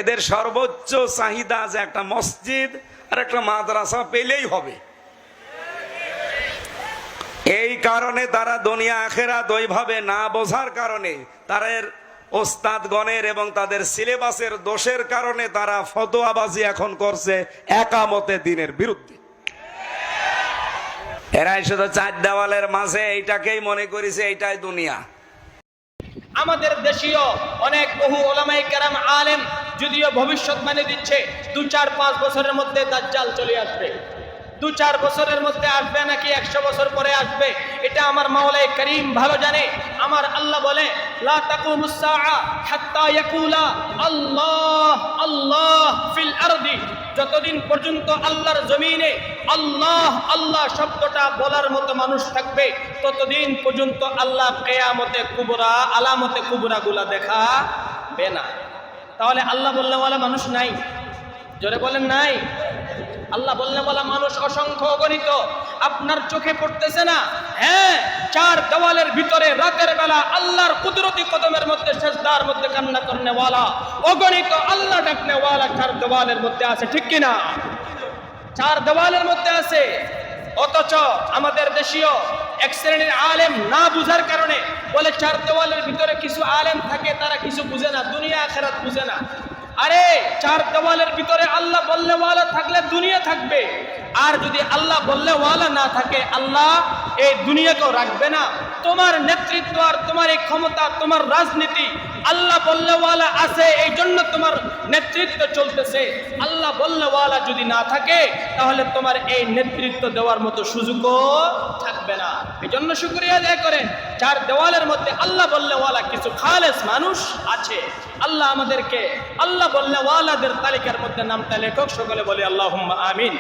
এদের সর্বোচ্চ চাহিদা যে একটা মসজিদ আর একটা মাদ্রাসা পেলেই হবে। এই কারণে তারা দুনিয়া আখেরাত ওইভাবে না বোঝার কারণে, তাদের ওস্তাদগণের এবং তাদের সিলেবাসের দোষের কারণে তারা ফতোয়াবাজি এখন করছে একামতে দিনের বিরুদ্ধে। এরাই শুধু চার দেওয়ালের মাঝে এইটাকেই মনে করেছে এইটাই দুনিয়া। আমাদের দেশীয় অনেক বহু ওলামায়ে কেরাম আলেম যদিও ভবিষ্যৎবাণী দিচ্ছে 2-4-5 বছরের মধ্যে দাজ্জাল চলে আসবে, 2-4 বছরের মধ্যে আসবে নাকি 100 বছর পরে আসবে এটা আমার মাওলাই করিম ভালো জানে। আমার আল্লাহ বলে লা তাকুমুস সাআ হাত্তা ইয়াকুলা আল্লাহ আল্লাহ ফিল আরদি, যতদিন পর্যন্ত আল্লাহর জমিনে আল্লাহ আল্লাহ শব্দটা বলার মতো মানুষ থাকবে ততদিন পর্যন্ত আল্লাহ কিয়ামতে কুবরা আলামতে কুবরা গুলা দেখাবে না। তাহলে আল্লাহ বলনেওয়ালা মানুষ নাই? জোরে বলেন নাই? আল্লাহ বলনেওয়ালা মানুষ অসংখ্য অগণিত, আপনার চোখে পড়তেছে না? হ্যাঁ, 4 দেওয়ালের ভিতরে রাতের বেলা আল্লাহর কুদরতি কদমের মধ্যে সেজদার মধ্যে কান্না করনেওয়ালা অগণিত, আল্লাহ ডাকনেওয়ালা 4 দেওয়ালের মধ্যে আছে, ঠিক কিনা? 4 দেওয়ালের মধ্যে আছে। অথচ আমাদের দেশীয় এক শ্রেণীর আলেম না বুঝার কারণে বলে 4 দেওয়ালের ভিতরে কিছু আলেম থাকে তারা কিছু বুঝে না, দুনিয়া আখিরাত বুঝে না। আরে 4 দেওয়ালের ভিতরে আল্লাহ বলনেওয়ালা থাকলে দুনিয়া থাকবে, আর যদি আল্লাহ বলনেওয়ালা না থাকে আল্লাহ এই দুনিয়াকেও রাখবে না। তোমার নেতৃত্ব আর তোমার এই ক্ষমতা, তোমার রাজনীতি আল্লাহ বলনেওয়ালা আছে এই জন্য তোমার নেতৃত্ব চলতেছে। আল্লাহ বলনেওয়ালা যদি না থাকে তাহলে তোমার এই নেতৃত্ব দেওয়ার মতো সুযোগও থাকবে না। এই জন্য শুকরিয়া আদায় করেন 4 দেওয়ালের মধ্যে আল্লাহ বলনেওয়ালা কিছু খালেস মানুষ আছে। আল্লাহ আমাদেরকে আল্লাহ বলনেওয়ালাদের তালিকার মধ্যে নামটা লেখক, সকলে বলে আল্লাহুম্মা আমিন।